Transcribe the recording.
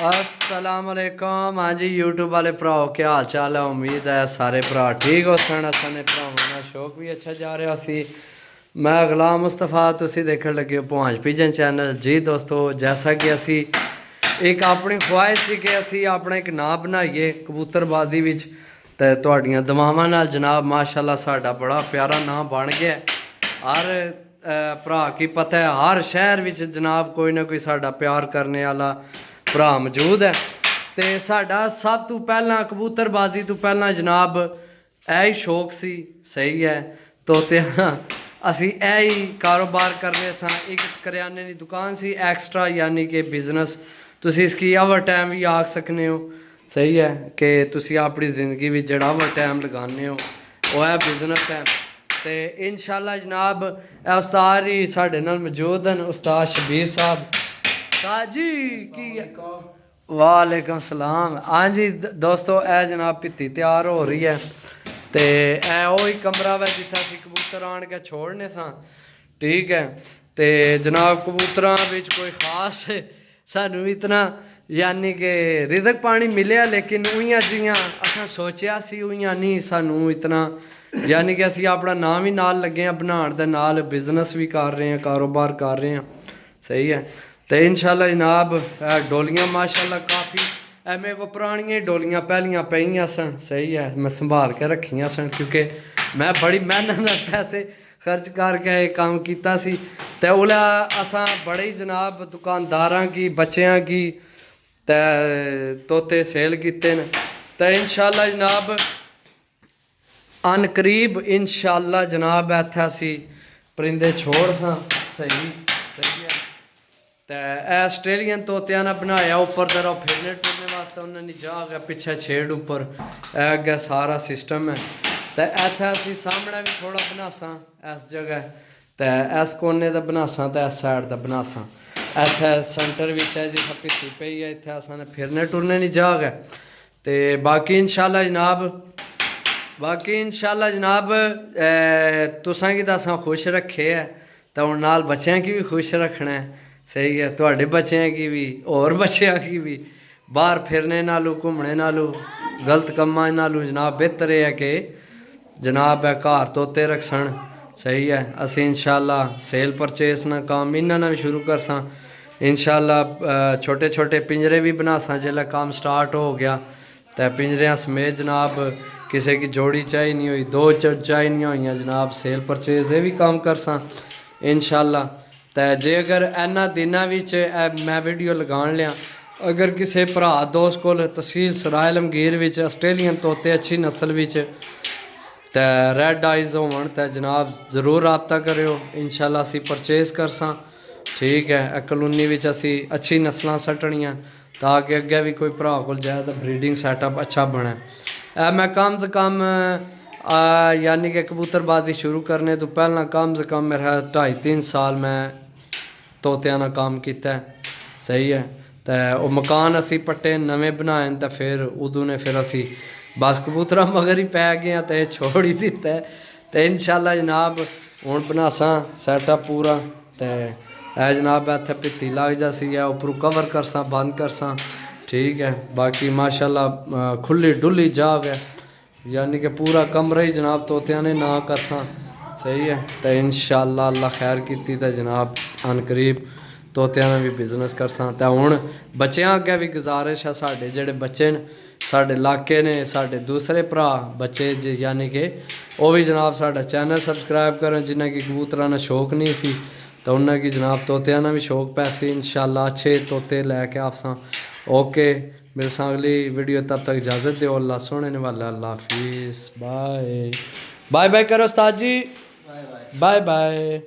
असलामकुम। हाँ जी यूट्यूब वाले भराओ क्या हाल चाल है। उम्मीद है सारे भरा ठीक हो सन। असाने भरावां शौक भी अच्छा जा रहा सी। मैं गुलाम मुस्तफा, तुसी देखने लगे हो भांज पिजन चैनल। जी दोस्तों, जैसा कि असी एक अपनी ख्वाहिश सी कि असी अपना एक नाम बनाइए कबूतरबाजी विच, ते तुहाडियां दुआवां नाल जनाब माशाअल्लाह साडा बड़ा प्यारा नाम बन गया। हर भरा की पता है हर शहर विच जनाब कोई ना कोई साडा प्यार करने वाला भरा मौजूद है। तो साडा सब तो पहला कबूतरबाजी तो पहला जनाब यही शौक सी। सही है तोतिया असी यही कारोबार करने सा। एक करियाने की दुकान सी एक्सट्रा यानी कि बिजनेस, तुसी इसकी ओवर टाइम भी आख सकते हो। सही है कि तुसी अपनी ज़िंदगी में जड़ा ओवर टाइम लगाने हो वह है बिजनेस है। तो इंशाअल्लाह जनाब उस्ताद ही साढ़े नाल मौजूद हैं, उस्ताद शबीर साहब। जी की वालेकुम सलाम। हाँ जी दोस्तों, ए जनाब भित्ती तैयार हो रही है। तो ए वही कमरा वै जिथे असी कबूतर आन के छोड़ने था। ठीक है तो जनाब कबूतरां विच कोई खास सानू इतना यानी कि रिजक पानी मिले, लेकिन उइयां जियां असां सोचा सी उइयां नहीं सानू इतना, यानी कि असी अपना नाम ही नाल लगे हैं बनाने दे नाल, बिजनेस भी कर रहे हैं, कारोबार कर रहे हैं। सही है तो इंशाअल्लाह जनाब डोलियां माशाअल्लाह काफ़ी मेरे को पुरानियां डोलियां पहलियां पईयां सन। सही है मैं संभाल के रखियां सन क्योंकि मैं बड़ी मेहनत नाल पैसे खर्च करके काम किया सी। ते उल्लै असां बड़े ही जनाब दुकानदारां की बच्चियां की ते तोते सेल किते न। ते इंशाअल्लाह जनाब अन करीब इंशाअल्लाह जनाब इत्थे असी परिंदे छोड़ सा। सही सही है तो आस्ट्रेलियन तोतिया ने बनाया उपर तरह फिरने टुरने वास्ते, उन्होंने जा गया पिछे छेड़ उपर अगे सारा सिस्टम है। तो इत्थे असी सामने भी थोड़ा बनासा इस जगह, तो इस कोने का बनासा तो इस साइड का बनासा। इत्थे सेंटर विच है जित्थे भित्ती पई है, इत्थे असां फिरने टुरने नहीं जा गए। तो बाकी इंशाअल्लाह जनाब तुसां की तो असां खुश रखे है, तो हुण नाल बच्चों की भी खुश रखना है। सही है तुहाडे बच्चों की भी और बच्चों की भी बाहर फिरने नालों घूमने नालों गलत कम्मां नालों जनाब बेहतर है कि जनाब घर तोते रखसन। सही है असी इंशाअल्लाह सेल परचेस ना काम इन्हां नाल शुरू करसां। इंशाअल्लाह छोटे छोटे पिंजरे भी बनासां जिसलै काम स्टार्ट हो गया। तो पिंजरियां समेत जनाब किसी की जोड़ी चाहिए नहीं हुई, दो चाहिए हुई जनाब सेल परचेज ये भी काम करसां इंशाअल्लाह। तो जे अगर इन्हां दिनां विच मैं वीडियो लगान लिया, अगर किसी भरा दोस्त को तहसील सराय आलमगीर विच आस्ट्रेलियन तोते अच्छी नस्ल विच तो रैड आइज होवन तो जनाब जरूर रबता करो। इंशाअल्लाह असी परचेज करसां। ठीक है कलोनी विच असी अच्छी नस्लां सट्टनियां ताकि अगे भी कोई भरा को जाए तो ब्रीडिंग सैटअप अच्छा बने। मैं कम से कम यानी कि कबूतरबाजी शुरू करने तो पहला कम से कम मेरा 2.5-3 साल मैं तोतिया ना काम किया। सही है तो वह मकान असी पट्टे नवे बनाए तो फिर उदू ने फिर असी बस कबूतरा मगर ही पै गए तो छोड़ ही दिता है। तो इंशाअल्लाह जनाब हुण बनासा सैटअप पूरा। तो जनाब इत्थे भित्ती लग जासी उपरों कवर करसा बंद करसा। ठीक है बाकी माशाअल्लाह खुली डुली जाग है यानी कि पूरा कमरा ही जनाब तोतिया ने ना करसा। सही है तो इंशाअल्लाह अल्लाह खैर की तो जनाब अन करीब तोतिया ने भी बिजनेस करसा। तो हुण बच्चों अगे भी गुजारिश है साढ़े जेडे बच्चे ने साढ़े इलाके ने साढ़े दूसरे भरा बच्चे यानी कि वह भी जनाब साढ़ा चैनल सबसक्राइब करें जिन्हें कि कबूतरा ने शौक नहीं सी तो उन्हें की जनाब तोतिया ने भी शौक पैसे इंशाअल्लाह अच्छे तोते लैके आपसा। ओके मिलसा अगली वीडियो, तब तक इजाज़त दो। अल्लाह सोने ने वाला अल्लाह हाफिज़। बाय बाय बाय करो उस्ताद जी। Bye bye.